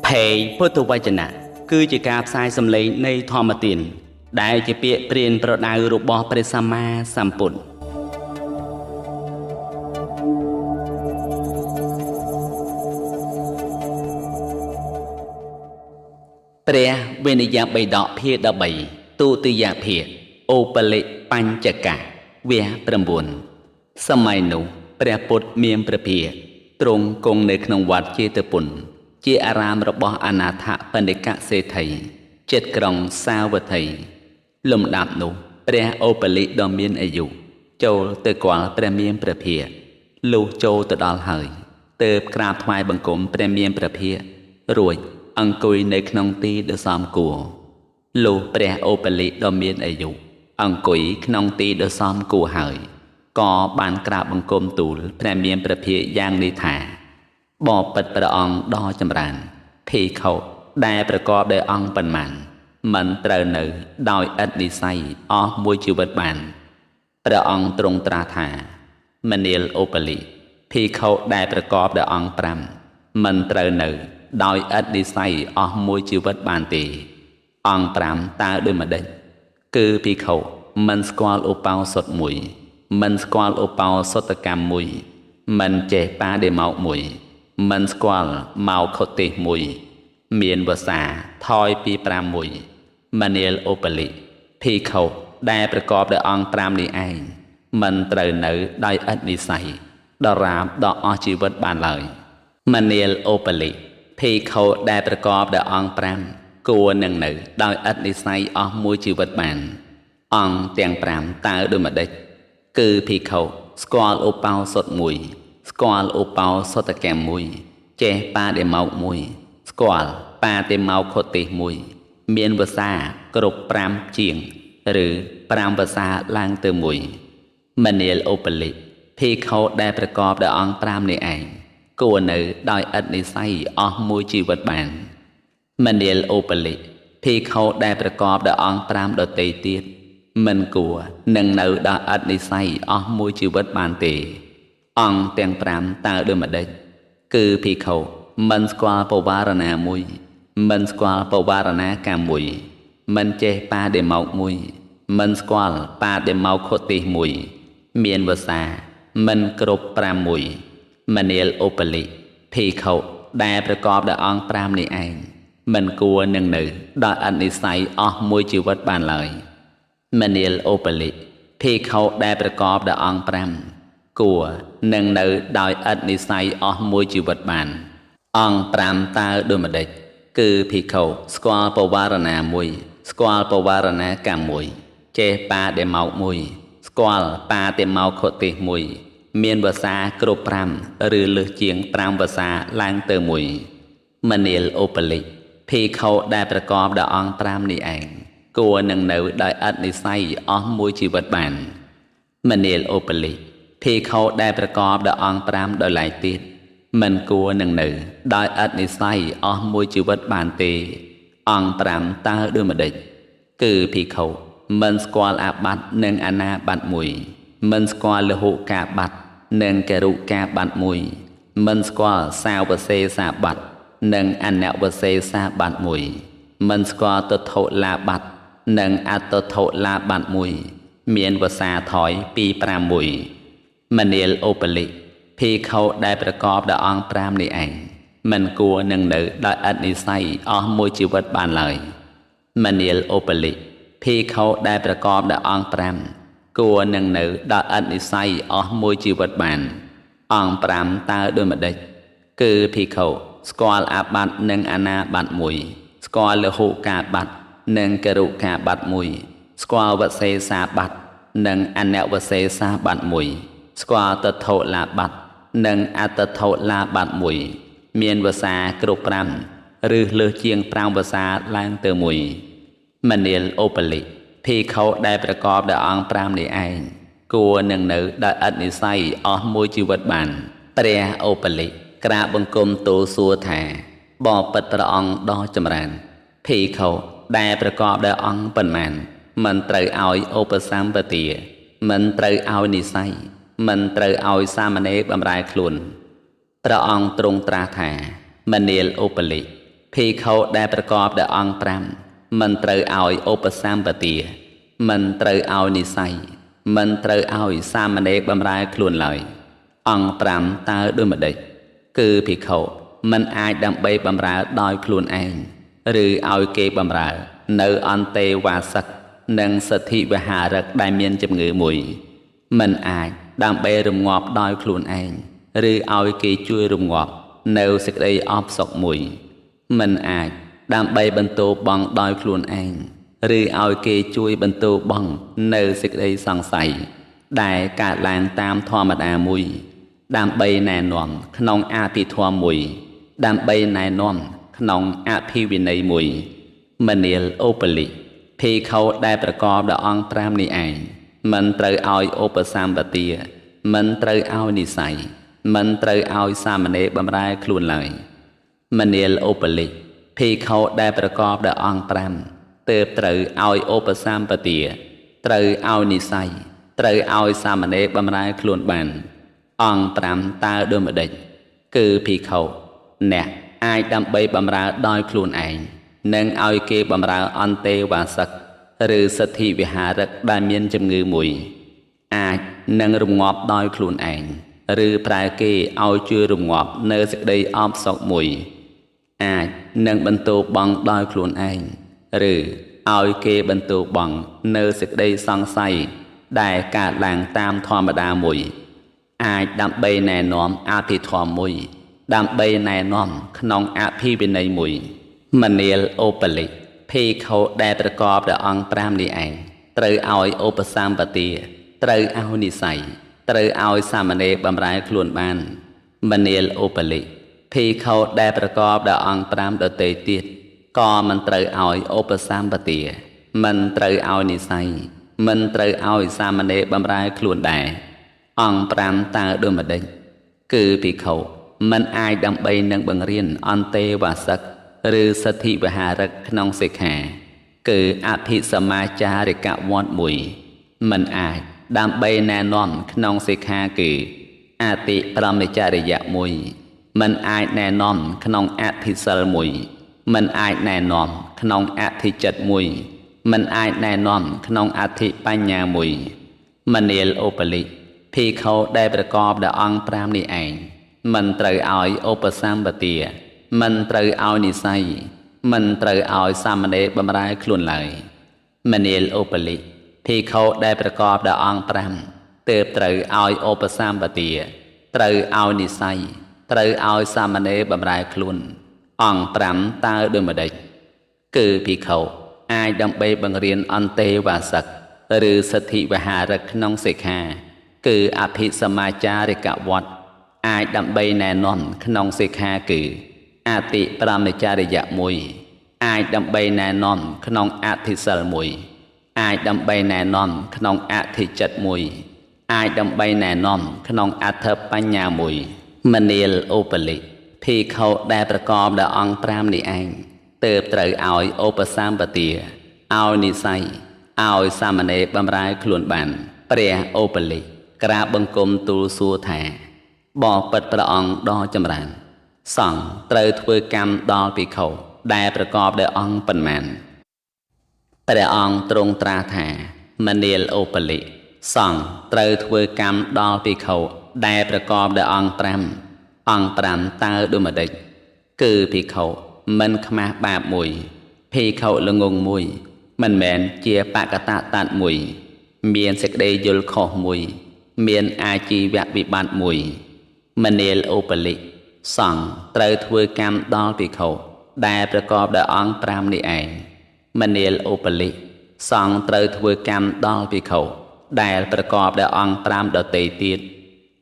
เพยพุทธวจนะគឺជាការផ្សាយសម្លេងនៃធម្មទានដែលជាពាក្យព្រានប្រដៅរបស់ព្រះសម្មាសម្ពុទ្ធព្រះវិនយបិដកភាគ13ទុតិយភាគអូបលិបញ្ចកៈវគ្គ9សម័យនោះព្រះពុទ្ធមានព្រះភាកទ្រង់គង់នៅក្នុងវត្តចេតពុនជាអារាមរបស់អនាថបណ្ឌិកសេដ្ឋីជិតក្រុងសាវត្ថីលំដាប់នោះព្រះអូបលិដ៏មានអាយុចូលទៅគាល់ព្រះមានព្រះភាកលុះចូលទៅដល់ហើយទើបក្រាបថ្វាយបង្គំព្រះមានព្រះភាករួចអង្គុយនៅក្នុងទីដ៏សមគួរលុះព្រះអូបលិដ៏មានអាយុអង្គុយក្នុងទីដ៏សមគួរហើយក៏បានក្រាបបង្គំទូលព្រះមានព្រះភាកយ៉ាងនេះថាបបិទ្ធព្រះអង្គដ៏ចម្រើនភិក្ខុដែលប្រកបដោយអង្គប៉ុន្មានមិនត្រូវនៅដោយឥតនិស្ស័យអស់មួយជីវិតបានព្រះអង្គទ្រង់ត្រាស់ថាមនាលអូបលិភិក្ខុដែលប្រកបដោយអង្គ5មិនត្រូវនៅដោយឥតនិស្ស័យអស់មួយជីវិតបានទេអង្គ5តើដូចម្ដេចគឺភិក្ខុមិនស្គាល់ឧបោសថមួយមិនស្គាល់ឧបោសថកម្មមួយមិនចេះបាដេម៉ោកមួយមិនស្គាល់មកខុទេសមួយមានវសាថយពី5មួយមនាលអូបលិភិក្ខុដែលប្រកបដោយអង្គ5នេះឯងមិនត្រូវនៅដោយឥតនិស្ស័យដរាបដល់អស់ជីវិតបានឡើយមនាលអូបលិភិក្ខុដែលប្រកបដោយអង្គ5គួរនឹងនៅដោយឥតនិស្ស័យអស់មួយជីវិតបានអង្គទាំង5តើដូចម្ដេចគឺភិក្ខុស្គាល់ឧបោសថមួយស្គាល់ឧបោសថកម្មមួយចេះបាដេម៉ោកមួយស្គាល់បាដេម៉ោកខុទេសមួយមានវសាគ្រប់5ជាងឬ5វសាឡើងទៅមួយមនាលអូបលិភិក្ខុដែលប្រកបដោយអង្គ5នេះឯងគួរនៅដោយឥតនិស្ស័យអស់មួយជីវិតបានមនាលអូបលិភិក្ខុដែលប្រកបដោយអង្គ5ដទៃទៀតមិនគួរនឹងនៅដោយឥតនិស្ស័យអស់មួយជីវិតបានទេអង្គទាំង5តើដូចម្ដេចគឺភិក្ខុមិនស្គាល់បវារណាមួយមិនស្គាល់បវារណាកម្មមួយមិនចេះបាដេម៉ោកមួយមិនស្គាល់បាដេម៉ោកខុទេសមួយមានវសាមិនគ្រប់5មួយមនាលអូបលិភិក្ខុដែលប្រកបដោយអង្គ5នេះឯងមិនគួរនឹងនៅដោយឥតនិស្ស័យអស់មួយជីវិតបានឡើយមនាលអូបលិភិក្ខុដែលប្រកបដោយអង្គ5គួរនឹងនៅដោយឥតនិស្ស័យអស់មួយជីវិតបានអង្គ5តើដូចម្ដេចគឺភិក្ខុស្គាល់បវារណាមួយស្គាល់បវារណាកម្មមួយចេះបាដេម៉ោកមួយស្គាល់បាដេម៉ោកខុទេសមួយមានវសាគ្រប់5ឬលើសជាង5វសាឡើងទៅមួយមនាលអូបលិភិក្ខុដែលប្រកបដោយអង្គ5នេះឯងគួរនឹងនៅដោយឥតនិស្ស័យអស់មួយជីវិតបានមនាលអូបលិភិក្ខុដែលប្រកបដោយអង្គ5ដោយឡែកទៀតមិនគួរនឹងនៅដោយឥតនិស្ស័យអស់មួយជីវិតបានទេអង្គ5តើដូចម្ដេចគឺភិក្ខុមិនស្គាល់អាបត្តិនិងអនាបត្តិមួយមិនស្គាល់លហុកាបត្តិនិងករុកាបត្តិមួយមិនស្គាល់សាវសេសាបត្តិនិងអនវសេសាបត្តិមួយមិនស្គាល់ទថុលាបត្តិនិងអតថុលាបត្តិមួយមានវសាថយពី5មួយមនាលអូបលិភិក្ខុដែលប្រកបដោយអង្គ5នេះឯងមិនគួរនឹងនៅដោយឥតនិស្ស័យអស់មួយជីវិតបានឡើយមនាលអូបលិភិក្ខុដែលប្រកបដោយអង្គ5គួរនឹងនៅដោយឥតនិស្ស័យអស់មួយជីវិតបានអង្គ5តើដូចម្ដេចគឺភិក្ខុស្គាល់អាបត្តិនិងអនាបត្តិមួយស្គាល់លហុកាបត្តិនិងករុកាបត្តិមួយស្គាល់វសេសាបត្តិនិងអនវសេសាបត្តិមួយស្គាល់តថុលាបត្តិនិងអតថុលាបត្តិមួយមានវសាគ្រប់5ឬលើសជាង5វសាឡើងទៅមួយមនាលអូបលិភិក្ខុដែលប្រកបដោយអង្គ5នេះឯងគួរនឹងនៅដោយឥតនិស្ស័យអស់មួយជីវិតបានព្រះអូបលិក្រាបបង្គំទូលសួរថាបបិទ្ធព្រះអង្គដ៏ចម្រើនភិក្ខុដែលប្រកបដោយអង្គប៉ុន្មាន មិនត្រូវឲ្យឧបសម្បទាមិនត្រូវឲ្យនិស័យមិនត្រូវឲ្យសាមណេរបម្រើខ្លួនព្រះអង្គទ្រង់ត្រាស់ថាមនាលឧបលិភិក្ខុដែលប្រកបដោយអង្គ5មិនត្រូវឲ្យឧបសម្បទាមិនត្រូវឲ្យនិស័យមិនត្រូវឲ្យសាមណេរបម្រើខ្លួនឡើយអង្គ5តើដូចម្ដេចគឺភិក្ខុមិនអាចដើម្បីបម្រើដោយខ្លួនឯងឬឲ្យគេបម្រើនៅអន្តេវាសិកនិងសទ្ធិវិហារកដែលមានជំងឺមួយមិនអាចដើម្បីរំងាប់ដោយខ្លួនឯងឬឲ្យគេជួយរំងាប់នៅសេចក្តីអបសុខមួយមិនអាចដើម្បីបន្ទោបង់ដោយខ្លួនឯងឬឲ្យគេជួយបន្ទោបង់នៅសេចក្តីសង្ស័យដែលកើតឡើងតាមធម្មតាមួយដើម្បីណែនាំក្នុងអភិធម្មមួយដើម្បីណែនាំក្នុងអភិវិន័យមួយមនាលឧបលិភិក្ខុដែលប្រកបដោយអង្គ5នេះឯងមិនត្រូវឲ្យឧបសម្បទាមិនត្រូវឲ្យនិស័យមិនត្រូវឲ្យសាមណេរបម្រើខ្លួនឡើយមនាលឧបលិភិក្ខុដែលប្រកបដោយអង្គ5ទើបត្រូវឲ្យឧបសម្បទាត្រូវឲ្យនិស័យត្រូវឲ្យសាមណេរបម្រើខ្លួនបានអង្គ5តើដូចម្ដេចគឺភិក្ខុអ្នកអាចដើម្បីបម្រើដោយខ្លួនឯងនិងឲ្យគេបម្រើអន្តេវាសិកឬសទ្ធិវិហារកដែលមានជំងឺមួយអាចនឹងរំងាប់ដោយខ្លួនឯងឬប្រើគេឲ្យជួយរំងាប់នៅសេចក្តីអបសុខមួយអាចនឹងបន្ទោបង់ដោយខ្លួនឯងឬឲ្យគេបន្ទោបង់នៅសេចក្តីសង្ស័យដែលកើតឡើងតាមធម្មតាមួយអាចដើម្បីណែនាំអភិធម្មមួយដើម្បីណែនាំក្នុងអភិវិន័យមួយមនាលឧបលិភិក្ខុដែលប្រកបដោយអង្គ5នេះឯងត្រូវឲ្យឧបសម្បទាត្រូវឲ្យនិស័យត្រូវឲ្យសាមណេរបម្រើខ្លួនបានមនាលឧបលិភិក្ខុដែលប្រកបដោយអង្គ5ដទៃទៀតក៏មិនត្រូវឲ្យឧបសម្បទាមិនត្រូវឲ្យនិស័យមិនត្រូវឲ្យសាមណេរបម្រើខ្លួនដែរអង្គ5តើដូចម្ដេចគឺភិក្ខុមិនអាចដើម្បីនឹងបង្រៀនអន្តេវាសិកឬសទ្ធិវិហារកក្នុងសិក្ខាគឺអភិសមាចារិកវត្តមួយមិនអាចដើម្បីណែនាំក្នុងសិក្ខាគឺអតិប្រមចរិយៈមួយមិនអាចណែនាំក្នុងអធិសិលមួយមិនអាចណែនាំក្នុងអធិចិត្តមួយមិនអាចណែនាំក្នុងអធិបញ្ញាមួយមនាលឧបលិភិក្ខុដែលប្រកបដោយអង្គ5នេះឯងមិនត្រូវឲ្យឧបសម្បទាមិនត្រូវឲ្យនិស័យមិនត្រូវឲ្យសាមណេរបម្រើខ្លួនឡើយមនាលឧបលិភិក្ខុដែលប្រកបដោយអង្គ5ទើបត្រូវឲ្យឧបសម្បទាត្រូវឲ្យនិស័យត្រូវឲ្យសាមណេរបម្រើខ្លួនអង្គ5តើដូចម្ដេចគឺភិក្ខុអាចដើម្បីបង្រៀនអន្តេវាសិកឬសទ្ធិវិហារកក្នុងសិក្ខាគឺអភិសមាចារិកវត្តអាចដើម្បីណែនាំក្នុងសិក្ខាគឺអតិប្រមចរិយៈមួយអាចដើម្បីណែនាំក្នុងអធិសិលមួយអាចដើម្បីណែនាំក្នុងអធិចិត្តមួយអាចដើម្បីណែនាំក្នុងអត្ថបញ្ញាមួយមនាលឧបលិភិក្ខុដែលប្រកបដោយអង្គ5នេះឯងទើបត្រូវឲ្យឧបសម្បទាឲ្យនិស័យឲ្យសាមណេរបម្រើខ្លួនបានព្រះឧបលិក្រាបបង្គំទូលសួរថាបបិទ្ធព្រះអង្គដ៏ចម្រើនសង្ឃត្រូវធ្វើកម្មដល់ភិក្ខុដែលប្រកបដោយអង្គប៉ុន្មានព្រះអង្គទ្រង់ត្រាស់ថាមនាលឧបលិសង្ឃត្រូវធ្វើកម្មដល់ភិក្ខុដែលប្រកបដោយអង្គ5តើដូចម្ដេចគឺភិក្ខុមិនខ្មាស់បាបមួយភិក្ខុល្ងងមួយមិនមែនជាបកតតតមួយមានសេចក្តីយល់ខុសមួយមានអាជីវវិបត្តិមួយមនាលឧបលិសង្ឃត្រូវធ្វើកម្មដល់ភិក្ខុដែលប្រកបដោយអង្គ5នេះឯងមនាលឧបលិសង្ឃត្រូវធ្វើកម្មដល់ភិក្ខុដែលប្រកបដោយអង្គ5ដទៃទៀត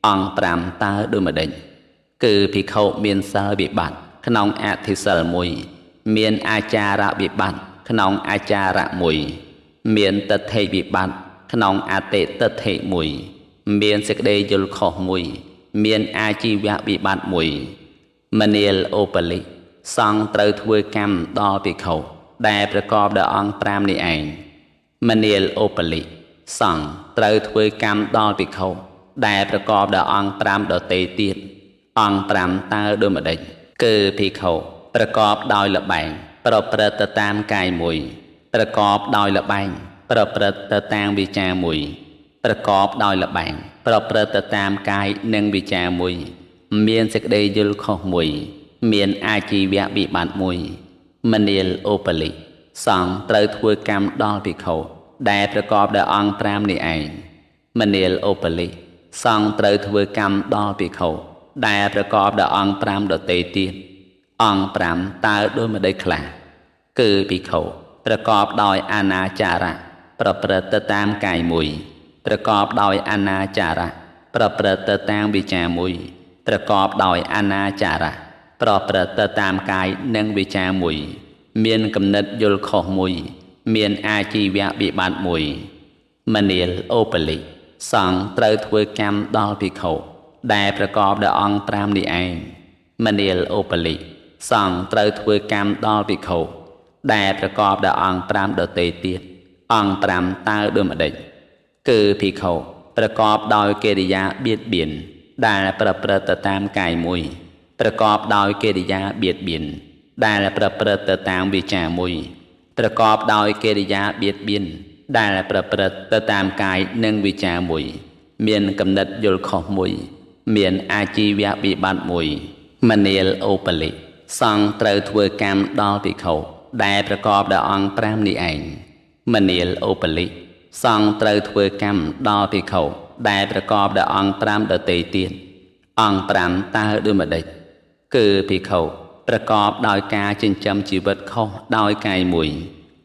អង្គ5តើដូចម្ដេចគឺភិក្ខុមានសិលវិបត្តិក្នុងអធិសិលមួយមានអាចារវិបត្តិក្នុងអាចារៈមួយមានទិដ្ឋិវិបត្តិក្នុងអតិទិដ្ឋិមួយមានសេចក្តីយល់ខុសមួយមានអាជីវវិបត្តិមួយមនាលឧបលិសង្ឃត្រូវធ្វើកម្មដល់ភិក្ខុដែលប្រកបដោយអង្គ5នេះឯង មនាលអូបលិសង្ឃត្រូវធ្វើកម្មដល់ភិក្ខុដែលប្រកបដោយអង្គ5ដតេទៀតអង្គ5តើដូចម្ដេចគឺភិក្ខុប្រកបដោយលបែងប្រព្រឹត្តទៅតាមកាយមួយប្រកបដោយលបែងប្រព្រឹត្តទៅតាមវាចាមួយប្រកបដោយលបែងប្រព្រឹត្តទៅតាមកាយនិងវាចាមួយមានសេចក្តីយល់ខុសមួយមានអាជីវៈវិបត្តិមួយមនាលអូបលិសង្ឃត្រូវធ្វើកម្មដល់ភិក្ខុដែលប្រកបដោយអង្គ5នេះឯងមនាលអូបលិសង្ឃត្រូវធ្វើកម្មដល់ភិក្ខុដែលប្រកបដោយអង្គ5ដតេទៀតអង្គ5តើដូចម្ដេចខ្លះគឺភិក្ខុប្រកបដោយអនាចារៈប្រព្រឹត្តទៅតាមកាយមួយប្រកបដោយអនាចារៈប្រព្រឹត្តទៅតាមវិចាមួយប្រកបដោយអនាចារៈប្រព្រឹត្តទៅតាមកាយនិងវិចាមួយមានគំនិតយល់ខុសមួយមានអាជីវៈវិបត្តិមួយមនាលអូបលិសង្ឃត្រូវធ្វើកម្មដល់ភិក្ខុដែលប្រកបដោយអង្គ5នេះឯងមនាលអូបលិសង្ឃត្រូវធ្វើកម្មដល់ភិក្ខុដែលប្រកបដោយអង្គ5ដតេទៀតអង្គ5តើដូចម្ដេចគឺភិក្ខុប្រកបដោយកិរិយាបៀតបៀនដែលប្រព្រឹត្តទៅតាមកាយមួយប្រកបដោយកិរិយាបៀតបៀនដែលប្រព្រឹត្តទៅតាមវាចាមួយប្រកបដោយកិរិយាបៀតបៀនដែលប្រព្រឹត្តទៅតាមកាយនិងវាចាមួយមានគំនិតយល់ខុសមួយមានអាជីវៈវិបត្តិមួយមនាលអូបលិសង្ឃត្រូវធ្វើកម្មដល់ភិក្ខុដែលប្រកបដោយអង្គ5នេះឯងមនាលអូបលិសង្ឃត្រូវធ្វើកម្មដល់ភិក្ខុដែលប្រកបដោយអង្គ5ដតេទៀតអង្គ5តើដូចម្ដេចគឺភិក្ខុប្រកបដោយការចិញ្ចឹមជីវិតខុសដោយកាយមួយ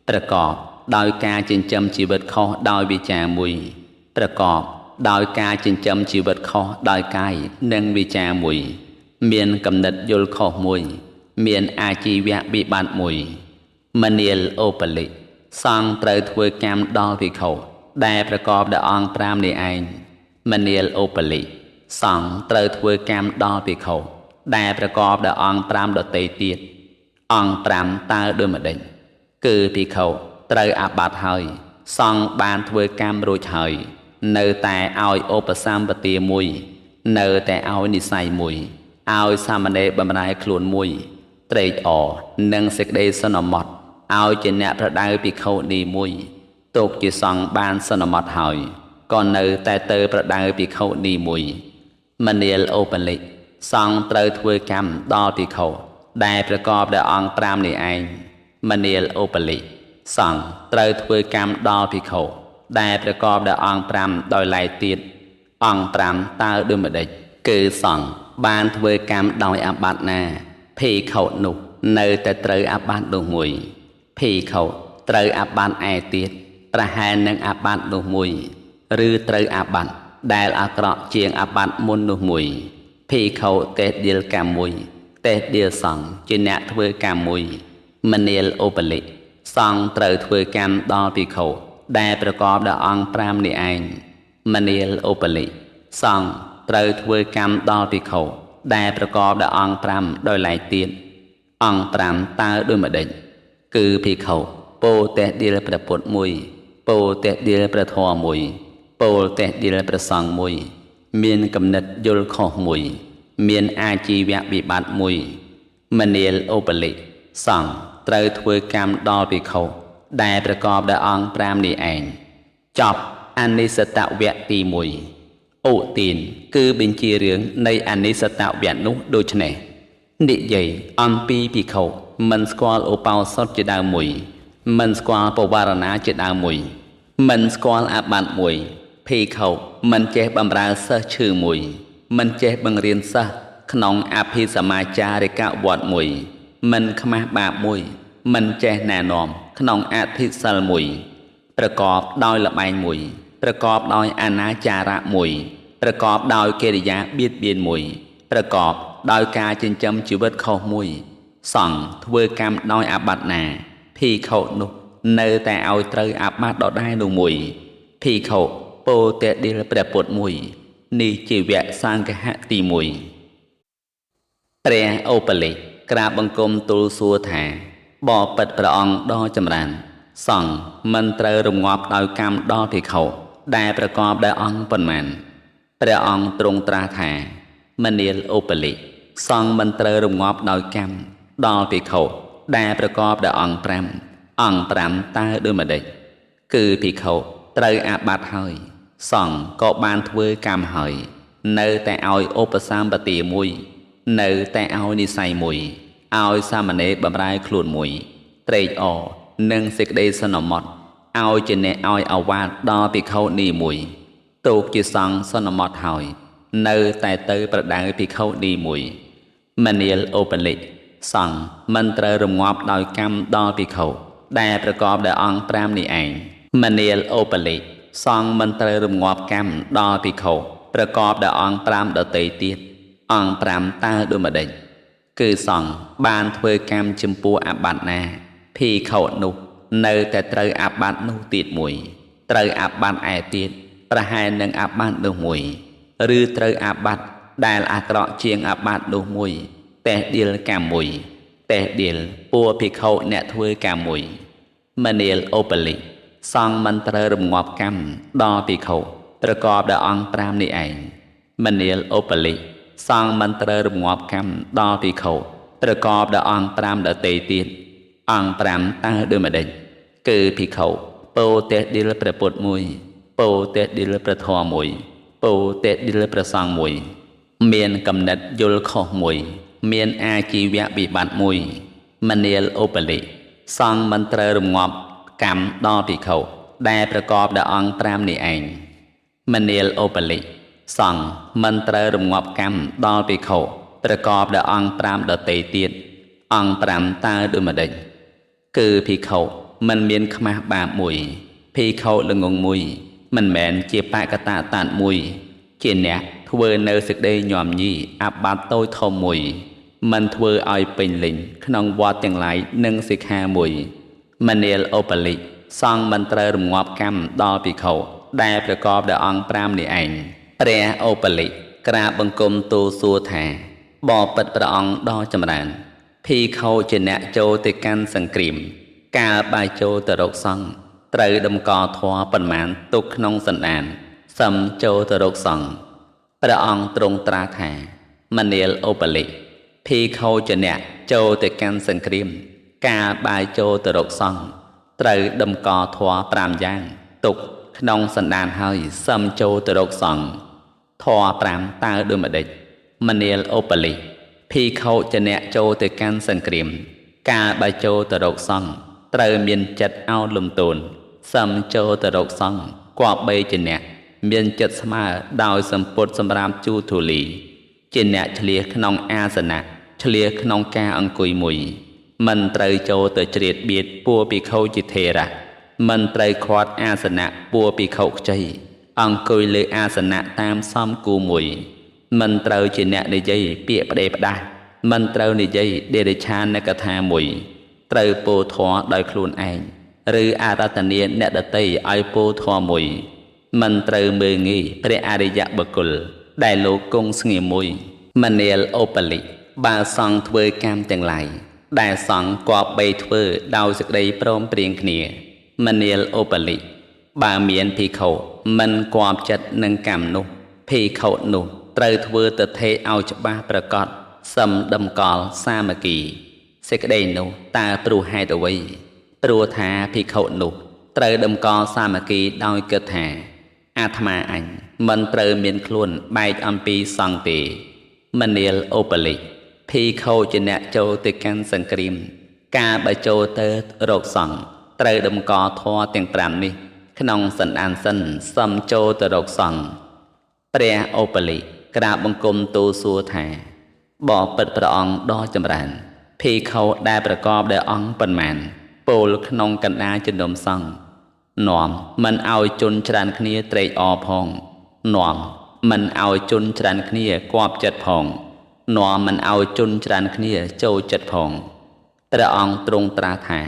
ប្រកបដោយការចិញ្ចឹមជីវិតខុសដោយវិចាមួយប្រកបដោយការចិញ្ចឹមជីវិតខុសដោយកាយនិងវិចាមួយមានគំនិតយល់ខុសមួយមានអាជីវៈវិបត្តិមួយមនាលអូបលិសង្ឃត្រូវធ្វើកម្មដល់ភិក្ខុដែលប្រកបដោយអង្គ5នេះឯងមនាលអូបលិសង្ឃត្រូវធ្វើកម្មដល់ភិក្ខុដែលប្រកបដោយអង្គ5ដតេទៀតអង្គ5តើដូចម្ដេចគឺភិក្ខុត្រូវអាបត្តិហើយសង្ឃបានធ្វើកម្មរួចហើយនៅតែឲ្យឧបសម្បទាមួយនៅតែឲ្យនិស័យមួយឲ្យសាមណេរបម្រើខ្លួនមួយត្រេកអរនិងសេចក្តីសន្មត់ឲ្យជាអ្នកប្រដៅភិក្ខុនេះមួយទុកជាសង្ឃបានសន្មត់ហើយក៏នៅតែទៅប្រដៅភិក្ខុនេះមួយមនាលអូបលិសង្ឃត្រូវធ្វើកម្មដល់ភិក្ខុដែលប្រកបដោយអង្គ5នេះឯងមនាលអូបលិសង្ឃត្រូវធ្វើកម្មដល់ភិក្ខុដែលប្រកបដោយអង្គ5ដោយឡែកទៀតអង្គ5តើដូចម្ដេចគឺសង្ឃបានធ្វើកម្មដោយអាបត្តិណាភិក្ខុនោះនៅតែត្រូវអាបត្តិនោះមួយភិក្ខុត្រូវអាបត្តិឯទៀតប្រហែលនឹងអាបត្តិនោះមួយឬត្រូវអាបត្តិដែលអាក្រក់ជាងអាបត្តិមុននោះមួយភិក្ខុតេះដៀលកម្មមួយតេះដៀលសង្ឃជាអ្នកធ្វើកម្មមួយមនាលអូបលិសង្ឃត្រូវធ្វើកម្មដល់ភិក្ខុដែលប្រកបដោយអង្គ5នេះឯងមនាលអូបលិសង្ឃត្រូវធ្វើកម្មដល់ភិក្ខុដែលប្រកបដោយអង្គ5ដោយឡែកទៀតអង្គ5តើដូចម្ដេចគឺភិក្ខុពោលតេះដៀលព្រះពុទ្ធមួយពោលតេះដៀលព្រះធម៌មួយពោលតេះដៀលព្រះសង្ឃមួយមានគំនិតយល់ខុសមួយមានអាជីវៈវិបត្តិមួយមនាលអូបលិសង្ឃត្រូវធ្វើកម្មដល់ភិក្ខុដែលប្រកបដោយអង្គ5នេះឯងចប់អនិស្សតវគ្គទី1អូទានគឺបញ្ជារឿងនៃអនិស្សតវគ្គនោះដូចនេះនិយាយអំពីភិក្ខុមិនស្គាល់ឧបោសថជាដើមមួយមិនស្គាល់បវរណាជាដើមមួយមិនស្គាល់អាបត្តិមួយភិក្ខុមិនចេះបម្រើសិស្សឈឺមួយមិនចេះបង្រៀនសិស្សក្នុងអភិសមាចារិកវត្តមួយមិនខ្មាស់បាបមួយមិនចេះណែនាំក្នុងអធិសិលមួយប្រកបដោយលបែងមួយប្រកបដោយអនាចារៈមួយប្រកបដោយកិរិយាបៀតបៀនមួយប្រកបដោយការចិញ្ចឹមជីវិតខុសមួយសង្ឃធ្វើកម្មដោយអាបត្តិណាភិក្ខុនោះនៅតែឲ្យត្រូវអាបត្តិដដែលនោះមួយភិក្ខុពោលតេដៀលព្រះពុទ្ធមួយនេះជាវគ្គសង្ឃហៈទី1ព្រះអូបលិក្រាបបង្គំទូលសួរថាបបិទ្ធព្រះអង្គដ៏ចម្រើន សង្ឃមិនត្រូវរងាប់ដោយកម្មដល់ភិក្ខុដែលប្រកបដោយអង្គប៉ុន្មានព្រះអង្គទ្រង់ត្រាស់ថាមនាលឧបលិសង្ឃមិនត្រូវរងាប់ដោយកម្មដល់ភិក្ខុដែលប្រកបដោយអង្គ5តើដូចម្ដេចគឺភិក្ខុត្រូវអាបត្តិហើយសង្ឃក៏បានធ្វើកម្មហើយនៅតែឲ្យឧបសម្បទាមួយនៅតែឲ្យនិស័យមួយឲ្យសាមណេរបម្រើខ្លួនមួយត្រេកអរនិងសេចក្តីសន្មត់ឲ្យជាអ្នកឲ្យអាវាតដល់ភិក្ខុនីមួយទូកជាសង្ឃសន្មត់ហើយនៅតែទៅប្រដៅភិក្ខុនីមួយមនាលឧបលិសង្ឃមិនត្រូវរងាប់ដោយកម្មដល់ភិក្ខុដែលប្រកបដោយអង្គ5នេះឯងមនាលឧបលិសង្ឃមិនត្រូវរងាប់កម្មដល់ភិក្ខុប្រកបដោយអង្គ5ដទៃទៀតអង្គ5តើដូចម្ដេចគឺសង្ឃបានធ្វើកម្មចំពោះអាបត្តិណាភិក្ខុនោះនៅតែត្រូវអាបត្តិនោះទៀតមួយត្រូវអាបត្តិឯទៀតប្រហែលនឹងអាបត្តិនោះមួយឬត្រូវអាបត្តិដែលអាក្រក់ជាងអាបត្តិនោះមួយតេះដៀលកម្មមួយតេះដៀលពួកភិក្ខុអ្នកធ្វើកម្មមួយមនាលឧបលិសង្ឃមិនត្រូវរងាប់កម្មដល់ភិក្ខុប្រកបដោយអង្គ5នេះឯងមនាលឧបលិសង្ឃមិនត្រូវរងាប់កម្មដល់ភិក្ខុប្រកបដោយអង្គ5ដទៃទៀតអង្គ5តើដូចម្ដេចគឺភិក្ខុពោតេះដៀលព្រះពុទ្ធមួយពោតេះដៀលព្រះធម៌មួយពោតេះដៀលព្រះសង្ឃមួយមានកំណត់យល់ខុសមួយមានអាជីវវិបត្តិមួយមនាលឧបលិសង្ឃមិនត្រូវរងាប់កម្មដល់ភិក្ខុដែលប្រកបដោយអង្គ5នេះឯងមនាលឧបលិសង្ឃមិនត្រូវរងាប់កម្មដល់ភិក្ខុប្រកបដោយអង្គ5ដទៃទៀតអង្គ5តើដូចម្ដេចគឺភិក្ខុមិនមានខ្មាស់បាបមួយភិក្ខុល្ងងមួយមិនមែនជាបកតតាតមួយជាអ្នកធ្វើនៅសេចក្តីញោមញីអាបត្តិតូចធំមួយមិនធ្វើឲ្យពេញលេញក្នុងវត្តទាំងឡាយនិងសិក្ខាមួយមនាលឧបលិសង្ឃមិនត្រូវរងាប់កម្មដល់ភិក្ខុដែលប្រកបដោយអង្គ5នេះឯងព្រះឧបលិក្រាបបង្គំទូលសួរថាបបិទ្ធព្រះអង្គដ៏ចម្រើនភិក្ខុជាអ្នកចូលទៅកាន់សង្គ្រាមកាលបាយចូលទៅរកសង្ឃត្រូវតម្កល់ធម៌ប៉ុន្មានទុកក្នុងសន្តានសឹមចូលទៅរកសង្ឃព្រះអង្គទ្រង់ត្រាស់ថាមនាលឧបលិភិក្ខុជាអ្នកចូលទៅកាន់សង្គ្រាមកាលបាយចូលទៅរកសង្ឃត្រូវតម្កល់ធម៌5យ៉ាងទុកក្នុងសន្តានហើយសឹមចូលទៅរកសង្ឃធម៌5តើដូចម្ដេចមនាលឧបលិភិក្ខុជាអ្នកចូលទៅកាន់សង្គ្រាមកាលបាយចូលទៅរកសង្ឃត្រូវមានចិត្តអោនលំទោនសឹមចូលទៅរកសង្ឃគប្បីជាអ្នកមានចិត្តស្មើដោយសម្ពុតសម្រាប់ជូធូលីជាអ្នកឆ្លៀសក្នុងអាសនៈឆ្លៀសក្នុងការអង្គុយមួយមិនត្រូវចូលទៅជ្រៀតបៀតពួកភិក្ខុជាថេរៈមិនត្រូវខាត់អាសនៈពួកភិក្ខុខ្ចីអង្គុយលើអាសនៈតាមសមគូមួយមិនត្រូវជាអ្នកនិយាយពាក្យផ្ដេផ្ដាស់មិនត្រូវនិយាយដេរឆានកថាមួយត្រូវពោលធម៌ដោយខ្លួនឯងឬអារាធនាអ្នកដទៃឲ្យពោលធម៌មួយមិនត្រូវមើលងាយព្រះអរិយបុគ្គលដែលលោកគង់ស្ងៀមមួយមនាលឧបលិបើសង្ឃធ្វើកម្មទាំងឡាយដែលសង្ឃគប្បីធ្វើដោយសេចក្តីព្រមព្រៀងគ្នាមនាលឧបលិបើមានភិក្ខុមិនគប្បីចិត្តនឹងកម្មនោះភិក្ខុនោះត្រូវធ្វើទិដ្ឋិឲ្យច្បាស់ប្រកបសឹមតម្កល់សាមគ្គីសេចក្តីនោះតើព្រោះហេតុអ្វីព្រោះថាភិក្ខុនោះត្រូវតម្កល់សាមគ្គីដោយគិតថាអាត្មាអញមិនត្រូវមានខ្លួនបែកអំពីសង្ឃទេមនាលឧបលិភិក្ខុជាអ្នកចូលទៅកាន់សង្គ្រាមការបើចូលទៅរកសង្ឃត្រូវតម្កល់ធម៌ទាំង5នេះក្នុងសន្តានសិនសឹមចូលទៅរកសង្ឃព្រះឧបលិក្រាបបង្គំទូលសួរថាបបិទ្ធព្រះអង្គដ៏ចម្រើនភិក្ខុដែលប្រកបដោយអង្គប៉ុន្មានពោលក្នុងកណ្ដាលជំនុំសង្ឃនាំមិនឲ្យជន់ច្រើនគ្នាត្រេកអរផងនាំមិនឲ្យជន់ច្រើនគ្នាគប់ចិត្តផងនាំមិនឲ្យជន់ច្រើនគ្នាចូលចិត្តផងព្រះអង្គទ្រង់ត្រាស់ថា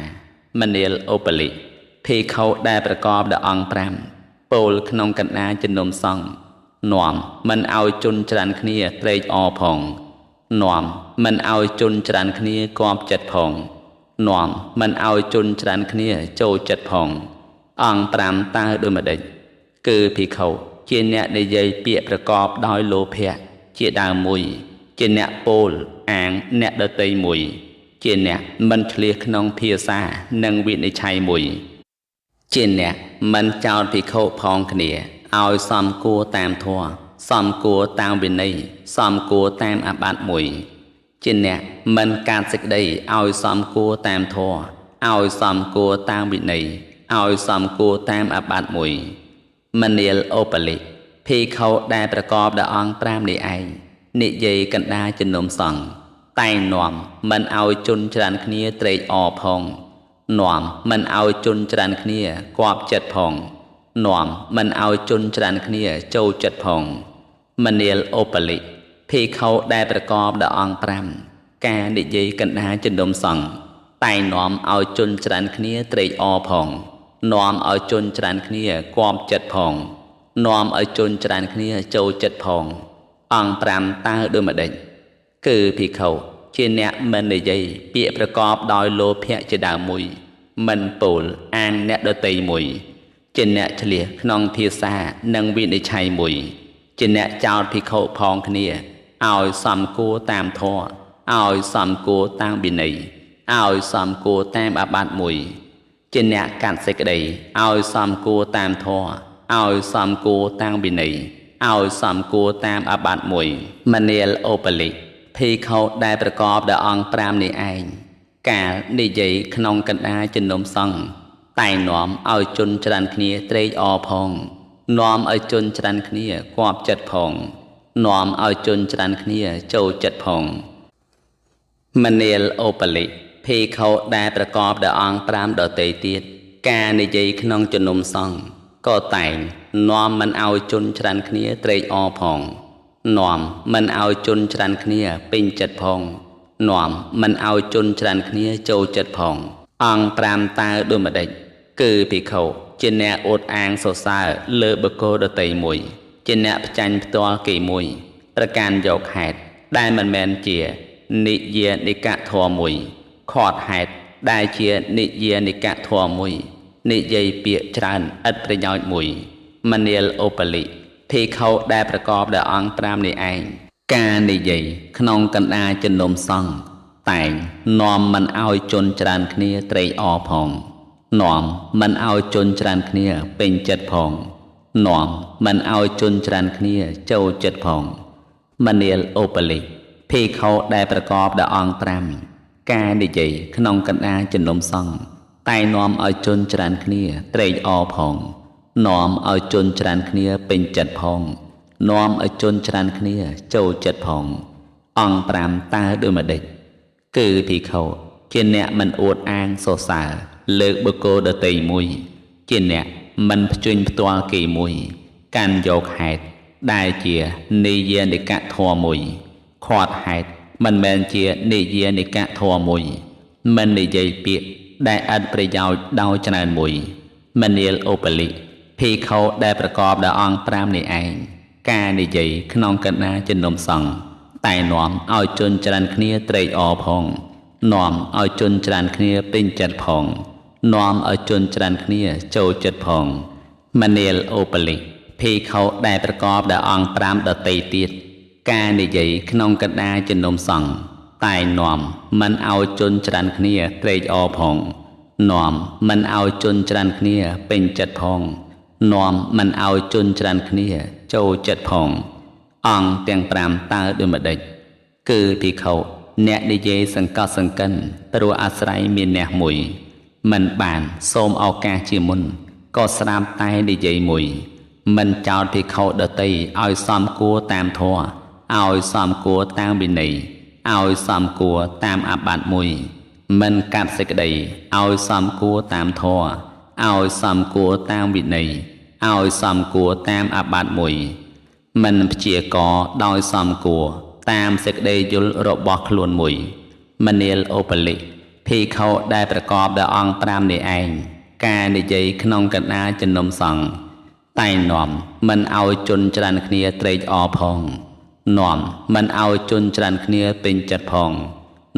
មនាលឧបលិភិក្ខុដែលប្រកបដោយអង្គ5ពោលក្នុងកណ្ដាលជំនុំសង្ឃនាំមិនឲ្យជន់ច្រើនគ្នាត្រេកអរផងនាំមិនឲ្យជន់ច្រើនគ្នាគប់ចិត្តផង នាំមិនឲ្យជន់ច្រានគ្នាចូលចិត្តផងអង្គ5តើដូចម្ដេចគឺភិក្ខុជាអ្នកនិយាយពាក្យប្រកបដោយលោភៈជាដើមមួយជាអ្នកពោលអាងអ្នកដទៃមួយជាអ្នកមិនឆ្លៀសក្នុងភាសានិងវិនិច្ឆ័យមួយជាអ្នកមិនចោទភិក្ខុផងគ្នាឲ្យសមគួរតាមធម៌សមគួរតាមវិន័យសមគួរតាមអាបត្តិមួយជាអ្នកមិនកាត់សេចក្តីឲ្យសមគួរតាមធម៌ឲ្យសមគួរតាមវិន័យឲ្យសមគួរតាមអាបត្តិមួយមនាលអូបលិភិក្ខុដែលប្រកបដោយអង្គ5នេះឯងនិយាយកណ្ដាលជំនុំសង្ឃតែងនាំមិនឲ្យជន់ច្រានគ្នាត្រេកអរផងនាំមិនឲ្យជន់ច្រានគ្នាគប់ចិត្តផងនាំមិនឲ្យជន់ច្រានគ្នាចូលចិត្តផងមនាលអូបលិភិក្ខុដែលប្រកបដោយអង្គ5ការនិយាយកណ្ដាលជំនុំសង្ឃតែងនាំឲ្យជន់ច្រានគ្នាត្រេកអរផងនាំឲ្យជន់ច្រានគ្នាគប់ចិត្តផងនាំឲ្យជន់ច្រានគ្នាចូលចិត្តផងអង្គ5តើដូចម្ដេចគឺភិក្ខុជាអ្នកមិននិយាយពាក្យប្រកបដោយលោភៈជាដើមមួយមិនពោលអានអ្នកដទៃមួយជាអ្នកឆ្លៀសក្នុងភាសានិងវិនិច្ឆ័យមួយជាអ្នកចោទភិក្ខុផងគ្នាឲ្យសមគួរតាមធម៌ឲ្យសមគួរតាមវិន័យឲ្យសមគួរតាមអាបត្តិមួយជាអ្នកកាត់សេចក្តីឲ្យសមគួរតាមធម៌ឲ្យសមគួរតាមវិន័យឲ្យសមគួរតាមអាបត្តិមួយមនាលអូបលិភិក្ខុដែលប្រកបដោយអង្គ5នេះឯងកាលនិយាយក្នុងកណ្ដាលជំនុំសង្ឃតែងនាំឲ្យជន់ច្រានគ្នាត្រេកអរផងនាំឲ្យជន់ច្រានគ្នាគប់ចិត្តផងនាំឲ្យជន់ច្រានគ្នាចូលចិត្តផងមនាលអូបលិភិក្ខុដែលប្រកបដោយអង្គ5ដទៃទៀតការនិយាយក្នុងជំនុំសង្ឃក៏តែងនាំមិនឲ្យជន់ច្រានគ្នាត្រេកអរផងនាំមិនឲ្យជន់ច្រានគ្នាពេញចិត្តផងនាំមិនឲ្យជន់ច្រានគ្នាចូលចិត្តផងអង្គ5តើដូចម្ដេចគឺភិក្ខុជាអ្នកអួតអាងសរសើរលើបុគ្គលដទៃមួយជាអ្នកផ្ចាញ់ផ្ទាល់គេមួយប្រកាន់យកហេតុដែលមិនមែនជានិយានិកធម៌មួយខាត់ហេតុដែលជានិយានិកធម៌មួយនិយាយពាក្យច្រើនឥតប្រយោជន៍មួយមនាលអូបលិភិក្ខុដែលប្រកបដោយអង្គ5នេះឯងការនិយាយក្នុងកណ្ដាលជំនុំសង្ឃតែងនាំមិនឲ្យជន់ច្រានគ្នាត្រេកអរផងនាំមិនឲ្យជន់ច្រានគ្នាពេញចិត្តផងនាំមិនឲ្យជន់ច្រានគ្នាចូលចិត្តផងមនាលអូបលិភិក្ខុដែលប្រកបដោយអង្គ5ការនិយាយក្នុងកណ្ដាលជំនុំសង្ឃតែងនាំឲ្យជន់ច្រានគ្នាត្រេកអរផងនាំឲ្យជន់ច្រានគ្នាពេញចិត្តផងនាំឲ្យជន់ច្រានគ្នាចូលចិត្តផងអង្គ5តើដូចម្ដេចគឺភិក្ខុជាអ្នកមិនអួតអាងសរសើរលើកបុគ្គលដទៃមួយជាអ្នកមិនផ្ជុញផ្ទាល់គេមួយកាន់យកហេតុដែលជានិយានិកធម៌មួយខាត់ហេតុមិនមែនជានិយានិកធម៌មួយមិននិយាយពាក្យដែលឥតប្រយោជន៍ដោយច្រើនមួយមនាលអូបលិភិក្ខុដែលប្រកបដោយអង្គ5នេះឯងការនិយាយក្នុងកណ្ដាលជំនុំសង្ឃតែនាំឲ្យជន់ច្រានគ្នាត្រេកអរផងនាំឲ្យជន់ច្រានគ្នាពេញចិត្តផងនាំឲ្យជន់ច្រានគ្នាចូលចិត្តផងមនាលអូបលិភិក្ខុដែលប្រកបដោយអង្គ5ដទៃទៀតការនិយាយក្នុងកណ្ដាលជំនុំសង្ឃតែនាំមិនឲ្យជន់ច្រានគ្នាត្រេកអរផងនាំមិនឲ្យជន់ច្រានគ្នាពេញចិត្តផងនាំមិនឲ្យជន់ច្រានគ្នាចូលចិត្តផងអង្គទាំង5តើដូចម្ដេចគឺភិក្ខុអ្នកនិយាយសង្កត់សង្កិនព្រោះអាស្រ័យមានអ្នកមួយមិនបានសូមឱកាសជាមុនក៏ស្រាប់តែនិយាយមួយមិនចោទភិក្ខុដទៃឲ្យសមគួរតាមធម៌ឲ្យសមគួរតាមវិន័យឲ្យសមគួរតាមអាបត្តិមួយមិនកាត់សេចក្តីឲ្យសមគួរតាមធម៌ឲ្យសមគួរតាមវិន័យឲ្យសមគួរតាមអាបត្តិមួយមិនព្យាករដោយសមគួរតាមសេចក្តីយល់របស់ខ្លួនមួយមនាលអូបលិភិក្ខុដែលប្រកបដោយអង្គ5នេះឯងការនិយាយក្នុងកណ្ដាលជំនុំសង្ឃតែនាំមិនឲ្យជន់ច្រានគ្នាត្រេកអរផងនាំមិនឲ្យជន់ច្រានគ្នាពេញចិត្តផង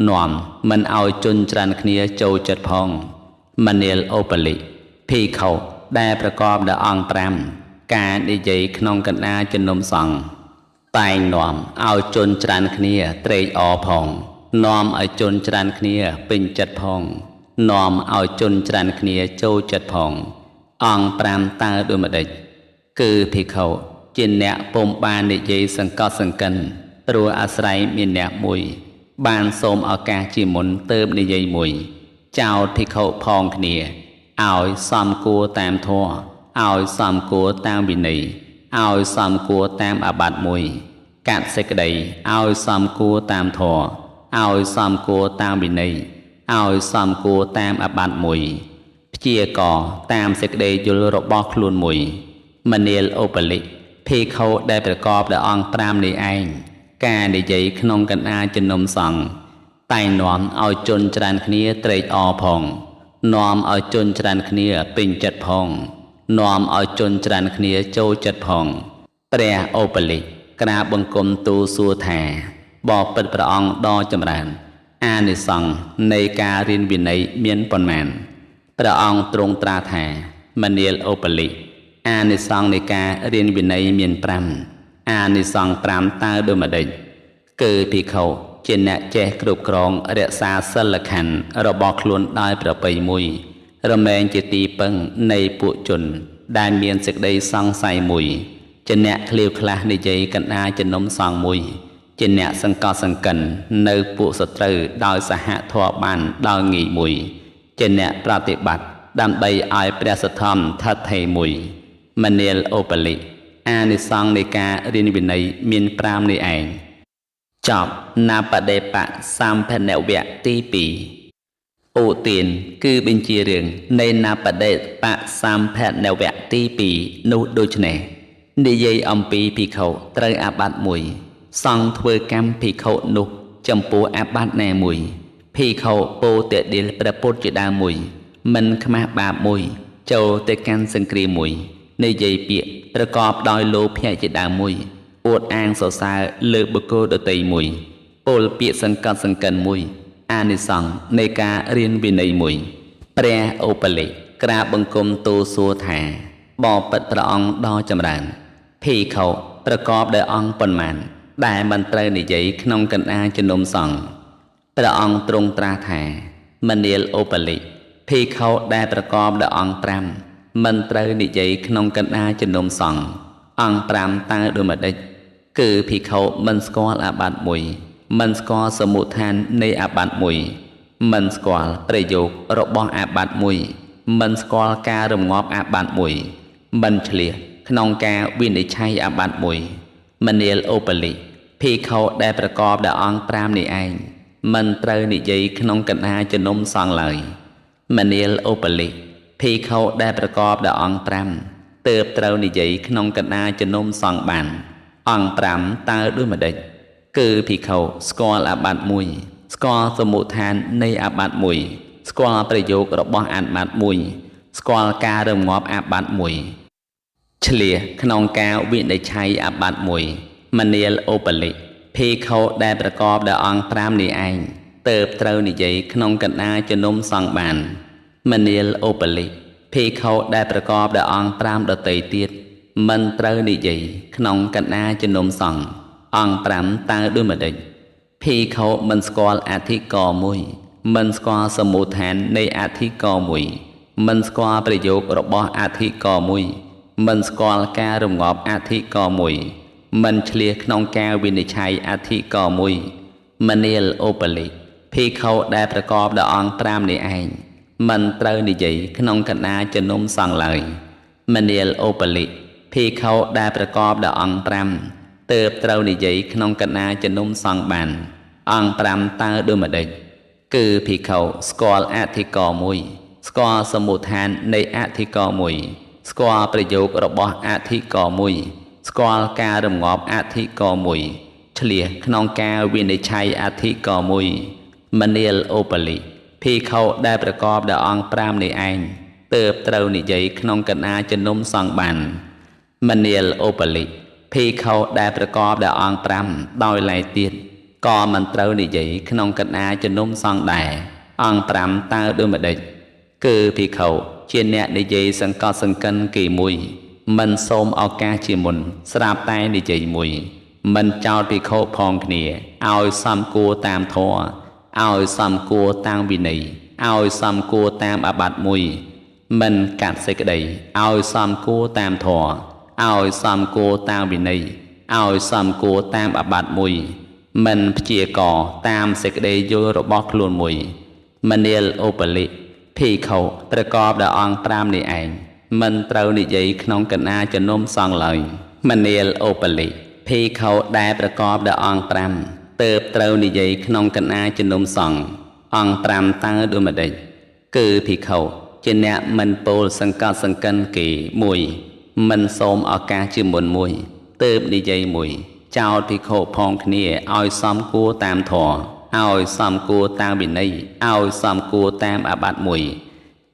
នាំមិនឲ្យជន់ច្រានគ្នាចូលចិត្តផងមនាលអូប៉ាលិភិក្ខុដែលប្រកបដោយអង្គ5ការនិយាយក្នុងកណ្ដាលជំនុំសង្ឃតែងនាំឲ្យជន់ច្រានគ្នាត្រេកអរផងនាំឲ្យជន់ច្រានគ្នាពេញចិត្តផងនាំឲ្យជន់ច្រានគ្នាចូលចិត្តផងអង្គ5តើដូចម្ដេចគឺភិក្ខុជាអ្នកពុំបាននិយាយសង្កត់សង្កិនព្រោះអាស្រ័យមានអ្នកមួយបានសូមឱកាសជាមុនទើបនិយាយមួយចោលភិក្ខុផងគ្នាឲ្យសមគួរតាមធម៌ឲ្យសមគួរតាមវិន័យឲ្យសមគួរតាមអាបត្តិមួយកាត់សេចក្តីឲ្យសមគួរតាមធម៌ឲ្យសមគួរតាមវិន័យឲ្យសមគួរតាមអាបត្តិមួយព្យាករតាមសេចក្តីយល់របស់ខ្លួនមួយមនាលអូប៉ាលិភិក្ខុដែលប្រកបដោយអង្គ5នេះឯងការនិយាយក្នុងកណ្ដាលជំនុំសង្ឃតែងនាំឲ្យជន់ច្រានគ្នាត្រេកអរផងនាំឲ្យជន់ច្រានគ្នាពេញចិត្តផងនាំឲ្យជន់ច្រានគ្នាចូលចិត្តផងព្រះអូប៉ាលិក្រាបបង្គំទូលសួរថាបបិទ្ធព្រះអង្គដ៏ចម្រើនអានិសង្ឃនៃការរៀនវិន័យមានប៉ុន្មានព្រះអង្គទ្រង់ត្រាស់ថាមនាលអូប៉ាលិអានិសង្ឃនៃការរៀនវិន័យមាន5អានិសង្ឃ5តើដូចម្ដេចគឺភិក្ខុជាអ្នកចេះគ្រប់គ្រងរក្សាសិលខណ្ឌរបស់ខ្លួនដោយប្រពៃមួយរមែងជាទីពឹងនៃពួកជនដែលមានសេចក្តីសង្ស័យមួយជាអ្នកឃ្លាវខ្លះនិយាយកណ្ដាលជំនុំសង្ឃមួយជាអ្នកសង្កត់សង្កិននៅពួកសត្រូវដោយសហធម៌បានដោយងាយមួយជាអ្នកប្រតិបត្តិដើម្បីឲ្យព្រះសទ្ធំថិតថេរមួយមនាលអូប៉ាលិអានិសង្ឃនៃការរៀនវិន័យមាន5នេះឯងចប់ណាបដិបៈសម្ភនវៈទី2ឧទានគឺបញ្ជារឿងនៃណាបដិបៈសម្ភនវៈទី2នោះដូច្នេះនិយាយអំពីភិក្ខុត្រូវអាបត្តិមួយសង្ឃធ្វើកម្មភិក្ខុនោះចំពោះអាបត្តិណាមួយភិក្ខុពោទិដិលព្រះពុទ្ធជាដើមមួយមិនខ្មាស់បាបមួយចូលទៅកាន់សង្គ្រាមមួយនិយាយពាក្យប្រកបដោយលោភៈជាដើមមួយអួតអាងសរសើរលើបុគ្គលដទៃមួយពលពាក្យសង្កត់សង្កិនមួយអានិសង្ឃនៃការរៀនវិន័យមួយព្រះអូប៉ាលិក្រាបបង្គំទូលសួរថាបបិទ្ធព្រះអង្គដ៏ចម្រើនភិក្ខុប្រកបដោយអង្គប៉ុន្មានដែលមិនត្រូវនិយាយក្នុងកណ្ដាលជំនុំសង្ឃព្រះអង្គទ្រង់ត្រាស់ថាមនាលអូប៉ាលិភិក្ខុដែលប្រកបដោយអង្គ5មិនត្រូវនិយាយក្នុងកណ្ដាលជំនុំសង្ឃអង្គ5តើដូចម្ដេចគឺភិក្ខុមិនស្គាល់អាបត្តិមួយមិនស្គាល់សមុដ្ឋាននៃអាបត្តិមួយមិនស្គាល់ប្រយោគរបស់អាបត្តិមួយមិនស្គាល់ការរងាប់អាបត្តិមួយមិនឆ្លៀសក្នុងការវិនិច្ឆ័យអាបត្តិមួយមនាលអូប៉ាលិភិក្ខុដែលប្រកបដោយអង្គ5នេះឯងមិនត្រូវនិយាយក្នុងកណ្ដាលជំនុំសង្ឃឡើយមនាលអូប៉ាលិភិក្ខុដែលប្រកបដោយអង្គ5ទើបត្រូវនិយាយក្នុងកណ្ដាលជំនុំសង្ឃបានអង្គ5តើដូចម្ដេចគឺភិក្ខុស្គាល់អាបត្តិមួយស្គាល់សមុដ្ឋាននៃអាបត្តិមួយស្គាល់ប្រយោគរបស់អាបត្តិមួយស្គាល់ការរងាប់អាបត្តិមួយឆ្លៀសក្នុងការវិនិច្ឆ័យអាបត្តិមួយមនាលអូប៉ាលិភិក្ខុដែលប្រកបដោយអង្គ5នេះឯងទើបត្រូវនិយាយក្នុងកណ្ដាលជំនុំសង្ឃបានមនាលអូប៉ាលិភិក្ខុដែលប្រកបដោយអង្គ5ដទៃទៀតមិនត្រូវនិយាយក្នុងកណ្ដាលជំនុំសង្ឃអង្គ5តើដូចម្ដេចភិក្ខុមិនស្គាល់អធិករមួយមិនស្គាល់សមុដ្ឋាននៃអធិករមួយមិនស្គាល់ប្រយោគរបស់អធិករមួយមិនស្គាល់ការរងាប់អធិករមួយមិនឆ្លៀសក្នុងការវិនិច្ឆ័យអធិករមួយមនាលអូប៉ាលិភិក្ខុដែលប្រកបដោយអង្គ5នេះឯងមិនត្រូវនិយាយក្នុងកណ្ដាលជំនុំសង្ឃឡើយមនាលអូប៉ាលិភិក្ខុដែលប្រកបដោយអង្គ5ទើបត្រូវនិយាយក្នុងកណ្ដាលជំនុំសង្ឃបានអង្គ5តើដូចម្ដេចគឺភិក្ខុស្គាល់អធិករមួយស្គាល់សមុដ្ឋាននៃអធិករមួយស្គាល់ប្រយោគរបស់អធិករមួយស្គាល់ការរងាប់អធិករមួយឆ្លៀសក្នុងការវិនិច្ឆ័យអធិករមួយមនាលអូប៉ាលិភិក្ខុដែលប្រកបដោយអង្គ5នេះឯងទើបត្រូវនិយាយក្នុងកណ្ដាលជំនុំសង្ឃបានមនាលអូប៉ាលិភិក្ខុដែលប្រកបដោយអង្គ5ដោយឡែកទៀត ក៏មិនត្រូវនិយាយក្នុងកណ្ដាលជំនុំសង្ឃដែរអង្គ5តើដូចម្ដេចគឺភិក្ខុជាអ្នកនិយាយសង្កត់សង្កិនគេមួយមិនសូមឱកាសជាមុនស្រាប់តែនិយាយមួយមិនចោទភិក្ខុផងគ្នាឲ្យសំគួរតាមធម៌ឲ្យសំគួរតាមវិន័យឲ្យសំគួរតាមអាបត្តិមួយមិនកាត់សេចក្តីឲ្យសំគួរតាមធម៌ឲ្យសំគួរតាមវិន័យឲ្យសំគួរតាមអាបត្តិមួយមិនព្យាករតាមសេចក្តីយល់របស់ខ្លួនមួយមនាលឧបលិភិក្ខុប្រកបដោយអង្គ5នេះឯងមិនត្រូវនិយាយក្នុងកណ្ដាលជំនុំសង្ឃឡើយមនាលឧបលិភិក្ខុដែលប្រកបដោយអង្គ5ទើបត្រូវនិយាយក្នុងកណ្ដាលជំនុំសង្ឃអង្គ5តើដូចម្ដេចគឺភិក្ខុជាអ្នកមិនពោលសង្កត់សង្កិនគេមួយមិនសូមឱកាសជាមុនមួយទើបនិយាយមួយចោទភិក្ខុផងគ្នាឲ្យសំគួរតាមធម៌ឲ្យសំគួរតាមវិន័យឲ្យសំគួរតាមអាបត្តិមួយ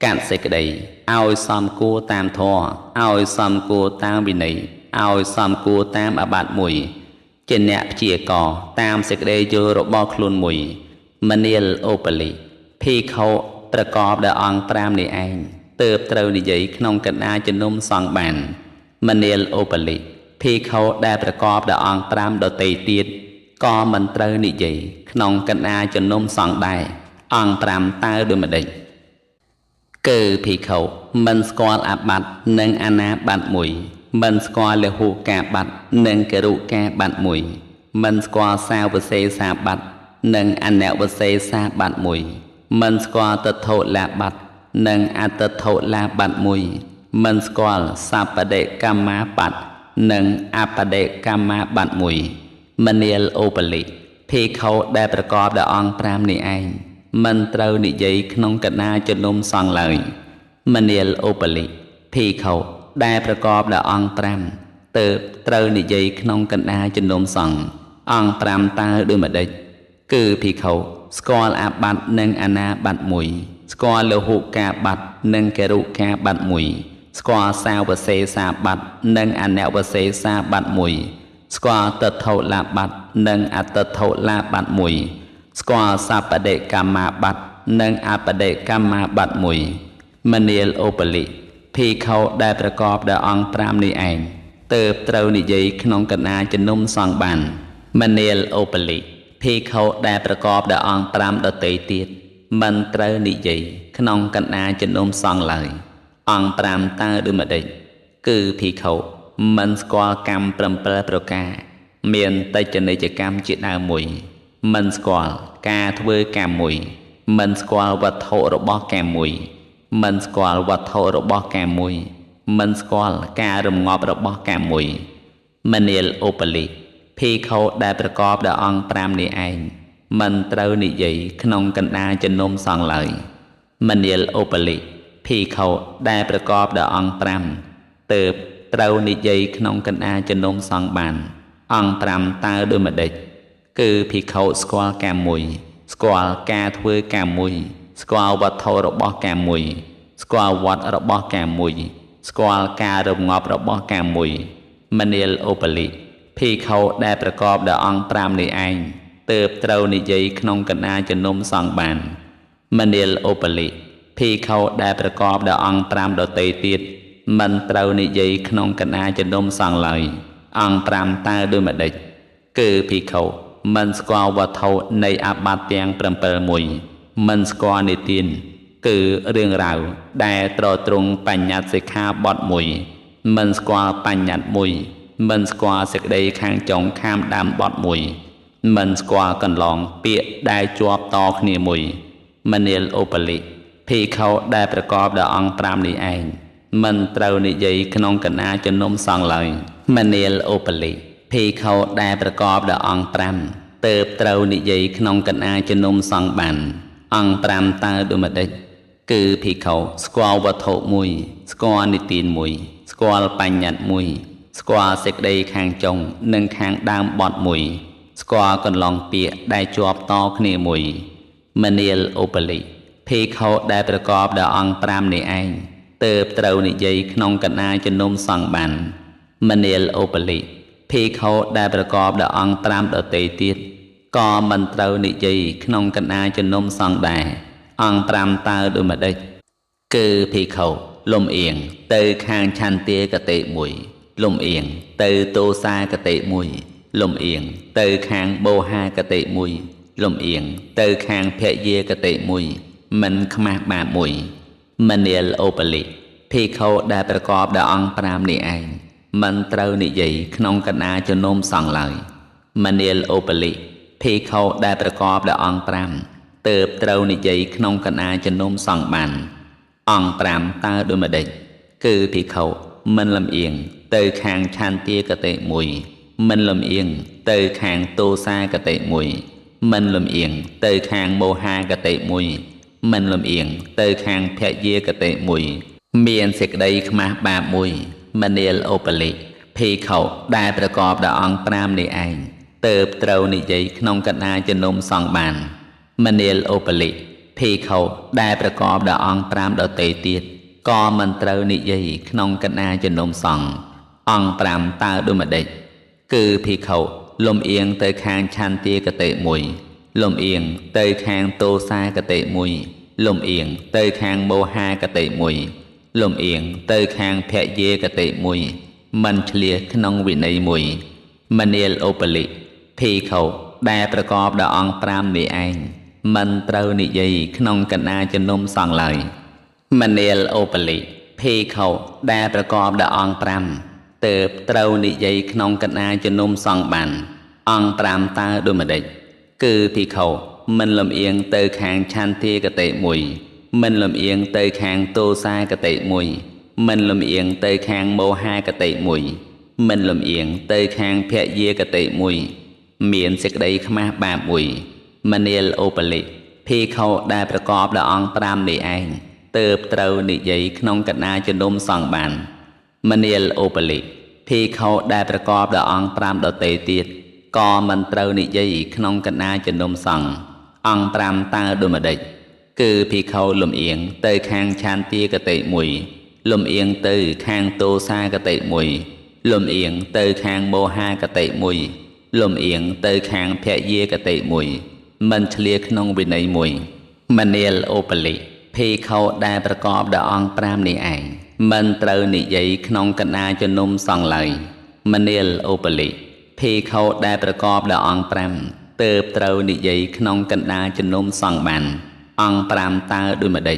កាត់សេចក្តីឲ្យសំគួរតាមធម៌ឲ្យសំគួរតាមវិន័យឲ្យសំគួរតាមអាបត្តិមួយជាអ្នកព្យាករតាមសេចក្តីយល់របស់ខ្លួនមួយមនាលឧបលិភិក្ខុប្រកបដោយអង្គ5នេះឯងទើបត្រូវនិយាយក្នុងកណ្ដាលជំនុំសង្ឃបានមនាលឧបលិភិក្ខុដែលប្រកបដោយអង្គ5ដទៃទៀតក៏មិនត្រូវនិយាយក្នុងកណ្ដាលជំនុំសង្ឃដែរអង្គ5តើដូចម្ដេចគឺភិក្ខុមិនស្គាល់អាបត្តិនិងអនាបត្តិមួយមិនស្គាល់លហុកាបត្តិនិងករុកាបត្តិមួយមិនស្គាល់សាវសេសាបត្តិនិងអនវសេសាបត្តិមួយមិនស្គាល់តថុលាបត្តិនិងអតថុលាបត្តិមួយមិនស្គាល់សបដិកម្មាបត្តិនិងអបដិកម្មាបត្តិមួយមនាលឧបលិភិក្ខុដែលប្រកបដោយអង្គ5នេះឯងមិនត្រូវនិយាយក្នុងកណ្ដាលជំនុំសង្ឃឡើយមនាលឧបលិភិក្ខុដែលប្រកបដោយអង្គ5ទើបត្រូវនិយាយក្នុងកណ្ដាលជំនុំសង្ឃអង្គ5តើដូចម្ដេចគឺភិក្ខុស្គាល់អាបត្តិនិងអនាបត្តិមួយស្គាល់លហុកាបត្តិនិងករុកាបត្តិមួយស្គាល់សាវសេសាបត្តិនិងអនវសេសាបត្តិមួយស្គាល់តថុលាបត្តិនិងអតថុលាបត្តិមួយស្គាល់សបដិកម្មាបត្តិនិងអបដិកម្មាបត្តិមួយមនាលឧបលិភិក្ខុដែលប្រកបដោយអង្គ5នេះឯងទើបត្រូវនិយាយក្នុងកណ្ដាលជំនុំសង្ឃបានមនាលឧបលិភិក្ខុដែលប្រកបដោយអង្គ5ដទៃទៀតមិនត្រូវនិយាយក្នុងកណ្ដាលជំនុំសង្ឃឡើយអង្គ5តើដូចម្ដេចគឺភិក្ខុមិនស្គាល់កម្ម7ប្រការមានតេជនិច្ចកម្មជាដើមមួយមិនស្គាល់ការធ្វើកម្មមួយមិនស្គាល់វត្ថុរបស់កម្មមួយមិនស្គាល់វត្ថុរបស់កម្មមួយមិនស្គាល់ការរងាប់របស់កម្មមួយមនាលឧបលិភិក្ខុដែលប្រកបដោយអង្គ5នេះឯងមិនត្រូវនិយាយក្នុងកណ្ដាលជំនុំសង្ឃឡើយមនាលឧបលិភិក្ខុដែលប្រកបដោយអង្គ5ទើបត្រូវនិយាយក្នុងកណ្ដាលជំនុំសង្ឃបានអង្គ5តើដូចម្ដេចគឺភិក្ខុស្គាល់កម្មមួយស្គាល់ការធ្វើកម្មមួយស្គាល់វត្ថុរបស់កម្មមួយស្គាល់វត្តរបស់កម្មមួយស្គាល់ការរងាប់របស់កម្មមួយមនាលឧបលិភិក្ខុដែលប្រកបដោយអង្គ5នេះឯងទើបត្រូវនិយាយក្នុងកណ្ដាលជំនុំសង្ឃបានមនាលឧបលិភិក្ខុដែលប្រកបដោយអង្គ5ដទៃទៀតមិនត្រូវនិយាយក្នុងកណ្ដាលជំនុំសង្ឃឡើយអង្គ5តើដូចម្ដេចគឺភិក្ខុមិនស្គាល់វត្ថុនៃអាបត្តិទាំង7មួយមិនស្គាល់និទានគឺរឿងរ៉ាវដែលត្រទ្រង់បញ្ញត្តិសិក្ខាបទមួយមិនស្គាល់បញ្ញត្តិមួយមិនស្គាល់សេចក្តីខាងចុងខាងដើមបទមួយមិនស្គាល់កន្លងពាក្យដែលជាប់តគ្នាមួយមនាលឧបលិភិក្ខុដែលប្រកបដោយអង្គ5នេះឯងមិនត្រូវនិយាយក្នុងកណ្ដាលជំនុំសង្ឃឡើយមនាលឧបលិភិក្ខុដែលប្រកបដោយអង្គ5ទើបត្រូវនិយាយក្នុងកណ្ដាលជំនុំសង្ឃបានអង្គ5តើដូចម្ដេចគឺភិក្ខុស្គាល់វត្ថុមួយស្គាល់និទានមួយស្គាល់បញ្ញត្តិមួយស្គាល់សេចក្តីខាងចុងនិងខាងដើមបទមួយស្គាល់កន្លងពាក្យដែលជាប់តគ្នាមួយមនាលឧបលិភិក្ខុដែលប្រកបដោយអង្គ5នេះឯងទើបត្រូវនិយាយក្នុងកណ្ដាលជំនុំសង្ឃបានមនាលឧបលិភិក្ខុដែលប្រកបដោយអង្គ5ដទៃទៀត ก็มันเตานิยัยขนมกันอาจนมสองได้อังปรามตาดูมาได้คือพี่เขาลมเอียงเตยคางชันเตียกะเตะมวยลมเอียงเตยโตซากะเตะมวยลมเอียงเตยคางโบฮากะเตะมวยลมเอียงเตยคางเพะเยกะเตะมวยมันขมาบามวยมันเนลโอปลิพี่เขาได้ประกอบดาอังปรามนี่เองมันเตานิยัยขนมกันอาจนมสองเลยมันเนลโอปลิพี่เขาได้ประกอบดาอังปรามเติบเตานิยัยขนมกันอาจนมสองบันอังปรามตาดูมาได้คือพี่เขามันลำเอียงเตยคางชันเตียกะเตะมวยมันลำเอียงเตยคางโตซากะเตะมวยมันลำเอียงเตยคางโมฮากะเตะมวยมันลำเอียงเตยคางแพะเยกะเตะมวยเมียนเสกใดขมาบามุยมันเนลโอปลิพี่เขาได้ประกอบดาอังปรามในเองเติบเตานิยัยขนมกันอาจนมสองบานมันเนลโอปลิพี่เขาได้ประกอบดาอังปรามดาเตยเตียดก็มันเตานิยัยขนมกันอาจนมสองอังปรามตาดูมาได้คือพี่เขาลมเอียงเตยคางชันเตียกะเตะมวยลมเอียงเตยคางโตซากะเตะมวยลมเอียงเตยคางโมฮากะเตะมวยลมเอียงเตยคางแพะเยกะเตะมวยมันเฉลียขนมวินัยมวยมันเนลโอปลิพี่เขาได้ประกอบดาอังปรามนี่เองมันเตานิยัยขนมกันอาจนมสองเลยมันเนลโอปลิพี่เขาได้ประกอบดาอังปรามเติบเตานิยัยขนมกันอาจนมสองบันอังปรามตาดูมาได้คือพี่เขามันลำเอียงเตยคางชันเทียกะเตะมวยมันลำเอียงเตยคางโตซากะเตะมวยมันลำเอียงเตยคางโมฮากะเตะมวยมันลำเอียงเตยคางแพะเยกะเตะมวยเมียนเสกใดขมาบามวยมันเนลโอปลิพี่เขาได้ประกอบดาอังปรามนี่เองเติบเตานิยัยขนมกันอาจนมสองบานมันเนลโอปลิพี่เขาได้ประกอบดาอังปรามดาเตยเตียดก็มันเตานิยัยขนมกันอาจนมสองอังปรามตาดูมาได้คือพี่เขาลมเอียงเตยคางชันเตียกะเตะมวยลมเอียงเตยคางโตซากะเตะมวยลมเอียงเตยคางโมฮากะเตะมวยลมเอียงเตยคางแพะเยกะเตะมวยมันเฉลียขนมวินัยมวยมันเนลโอปลิพี่เขาได้ประกอบดาอังปรามนี่เองมันเตานิยัยขนมกันอาจนมสองเลยมันเนลโอปลิพี่เขาได้ประกอบดาอังปรามเติบเตานิยัยขนมกันอาจนมสองบันอังปรามตาดูมาได้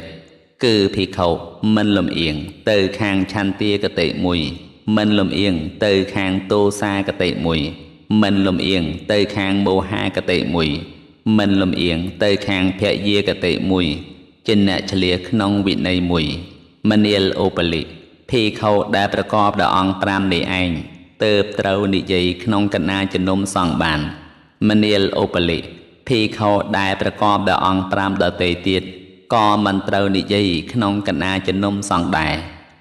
คือพี่เขามันลำเอียงเตยคางชันเตียกะเตะมวยมันลำเอียงเตยคางโตซากะเตะมวยมันลำเอียงเตยคางโมฮากะเตะมวยมันลำเอียงเตยคางแพะเยกะเตะมวยจินเนเฉลียขนมวินัยมวยมันเนลโอปลิพี่เขาได้ประกอบดาอังปรามนี่เองเติบเตานิยัยขนมกันอาจนมสองบานมันเนลโอปลิพี่เขาได้ประกอบดาอังปรามดาเตยเตียดก็มันเตานิยัยขนมกันอาจนมสองได้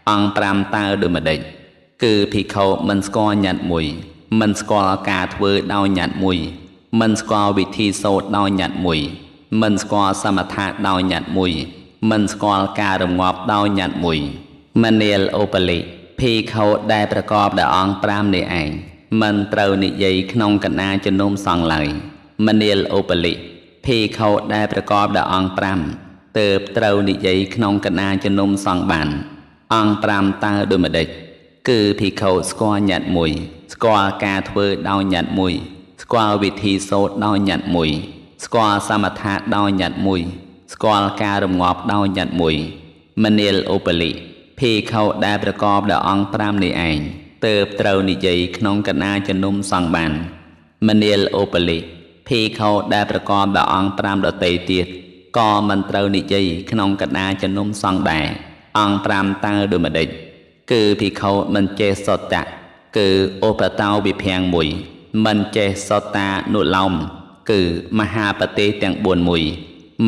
อังปรามตาดูมาได้คือพี่เขามันสกอหยัดมวยมันสกอการทเวดาวหยัดมวยมันสกอวิธีโซดดาวหยัดมวยมันสกอสมถะดาวหยัดมวยมันสกอการรำงอบดาวหยัดมวยมันเนลโอปลิพี่เขาได้ประกอบดาอังปรามในเองมันเตานิยัยขนมกันอาจนมสองเลยมันเนลโอปลิพี่เขาได้ประกอบดาอังปรามเติบเตานิยัยขนมกันอาจนมสองบานอังปรามตาดูมาได้คือพี่เขาสกอหยัดมวยสกอการทเวดาวหยัดมวยสกอวิธีโซดดาวหยัดมวยสกอสมถะดาวหยัดมวยสกอการรำงอบดาวหยัดมวยมันเนลโอปลิพี่เขาได้ประกอบดาอังปรามนี่เองเติบเตานิยัยขนมกันอาจนมสองบานมันเนลโอปลิพี่เขาได้ประกอบดาอังปรามดาเตยเตียดก็มันเตานิยัยขนมกันอาจนมสองได้อังปรามตาดูมาได้คือพี่เขามันเจสดจะคือโอปเตาบิเพียงมวยมันเจสตาหนุลอมคือมหาปฏิแตงบวนมวย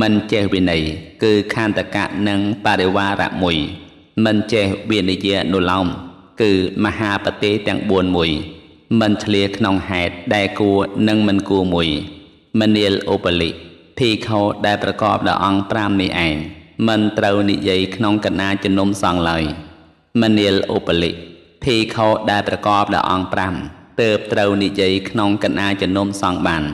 มันเจวินัยคือคานตะกะนังปาริวาระมวยมันเจวินิยนุลอมคือมหาปฏิแตงบวนมวยมันเฉลียขนมแหดได้กูนังมันกูมวยมันเนลโอปลิพี่เขาได้ประกอบดาอังปรามนี่เองมันเตานิยัยขนมกันอาจนมสองเลยมันเนลโอปลิพี่เขาได้ประกอบดาอังปรามเติบเตานิยัยขนมกันอาจนมสองบาน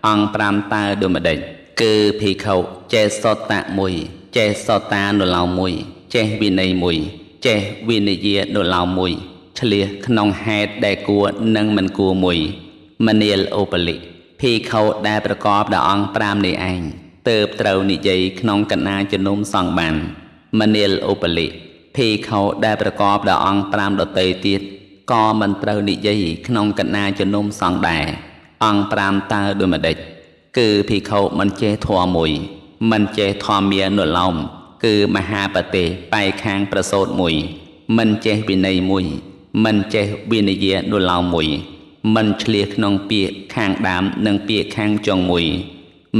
អង្គ5តើដូចម្ដេចគឺភិក្ខុចេះសតៈមួយចេះសតានុឡោមមួយចេះវិន័យមួយចេះវិនយានុឡោមមួយឆ្លៀសក្នុងហេតុដែលគួរនិងមិនគួរមួយមនាលឧបလိភិក្ខុដែលប្រកបដោយអង្គ5នេះឯងទើបត្រូវនិយាយក្នុងកណ្ដាលជំនុំសង្ឃបានមនាលឧបလိភិក្ខុដែលប្រកបដោយអង្គ5ដទៃទៀតក៏មិនត្រូវនិយាយក្នុងកណ្ដាលជំនុំសង្ឃដែរអង្គ5តើដូចម្ដេចគឺភិក្ខុមិនចេះធម៌មួយមិនចេះធម្មានុឡោមគឺមហាបតិបែកខាងប្រសូតមួយមិនចេះវិន័យមួយមិនចេះវិនយានុឡោមមួយមិនឆ្លៀសក្នុងពាក្យខាងដើមនិងពាក្យខាងចុងមួយ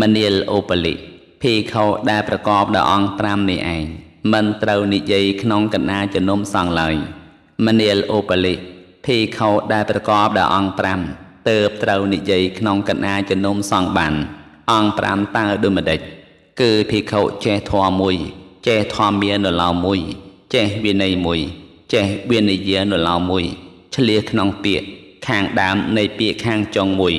មនាលឧបလိភិក្ខុដែលប្រកបដោយអង្គ5នេះឯងមិនត្រូវនិយាយក្នុងកណ្ដាលជំនុំសង្ឃឡើយមនាលឧបလိភិក្ខុដែលប្រកបដោយអង្គ5ទើបត្រូវនិយាយក្នុងកណ្ដាលជំនុំសង្ឃបានអង្គ5តើដូចម្ដេចគឺភិក្ខុចេះធម៌មួយចេះធម្មានុឡោមមួយចេះវិន័យមួយចេះវិនយានុឡោមមួយឆ្លៀសក្នុងពាក្យខាងដើមនៃពាក្យខាងចុងមួយ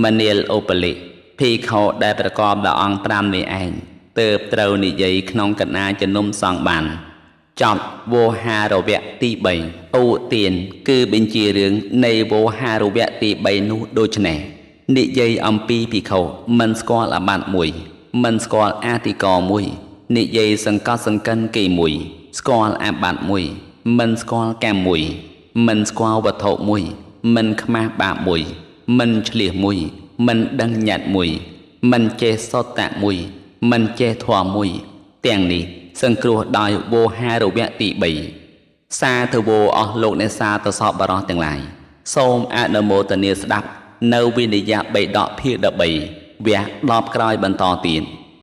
មនាលឧបလိភិក្ខុដែលប្រកបដោយអង្គ5នេះឯងទើបត្រូវនិយាយក្នុងកណ្ដាលជំនុំសង្ឃបានចប់វោហារវៈទី3ឧទានគឺបញ្ជារឿងនៃវោហារវៈទី3នោះដូចនេះនិយាយអំពីភិក្ខុមិនស្គាល់អាបត្តិមួយមិនស្គាល់អធិករមួយនិយាយសង្កត់សង្កិនគេមួយស្គាល់អាបត្តិមួយមិនស្គាល់កម្មមួយមិនស្គាល់វត្ថុមួយមិនខ្មាស់បាបមួយមិនឆ្លៀសមួយមិនដឹងញត្តិមួយមិនចេះសតៈមួយមិនចេះធម៌មួយទាំងនេះសង្គ្រោះដោយវោហារវៈទី3សាធវោអស់លោកអ្នកសាទសពបរោះទាំងឡាយសូមអនុមោទនាស្ដាប់នៅវិនយៈបេដកភាគ13វគ្គ10ក្រោយបន្តទៀត